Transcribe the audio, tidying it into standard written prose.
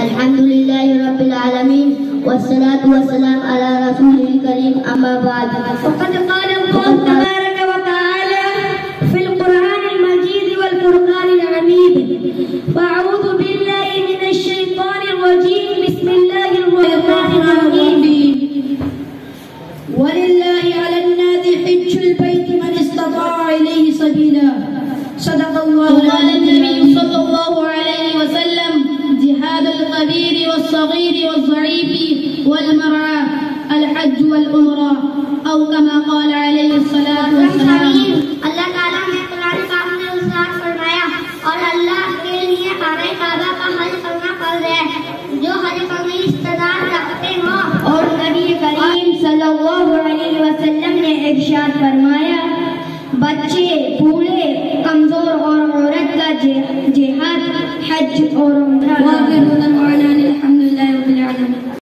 अल्हम्दुलिल्लाहि रब्बिल आलमीन वस्सलातु वस्सलाम अला रसूलिल करीम अम्मा बाद। फ़क़द क़ाल अल्लाहु तबारक व तआला फ़िल क़ुरआनिल मजीद वल फ़ुरक़ानिल हमीद वअऊज़ु बिल्लाहि मिनश शैतानिर रजीम बिस्मिल्लाहिर रहमानिर रहीम वलिल्लाहि अलन नासि हिज्जुल बैति मन इस्तताअ इलैहि सबीला सदक़ल्लाहु नबी सल्लल्लाहु अलैहि वसल्लम जिहादुल कबीर वस्सगीर वज़ईफ़ी वलमरअ अलहज्ज वलउम्रा औ कमा क़ाल अलैहि सलातु वस्सलाम। अल्लाह ताला ने कुरान पाक में इरशाद फरमाया और अल्लाह के लिए हरे काबा का हज करना फर्ज है जो हज करने की इस्तिताअत रखते हो। और नबी करीम सल्लल्लाहु अलैहि वसल्लम ने इरशाद फरमाया बच्चे बूढ़े कमजोर और औरत का जिहाद हज और उम्रा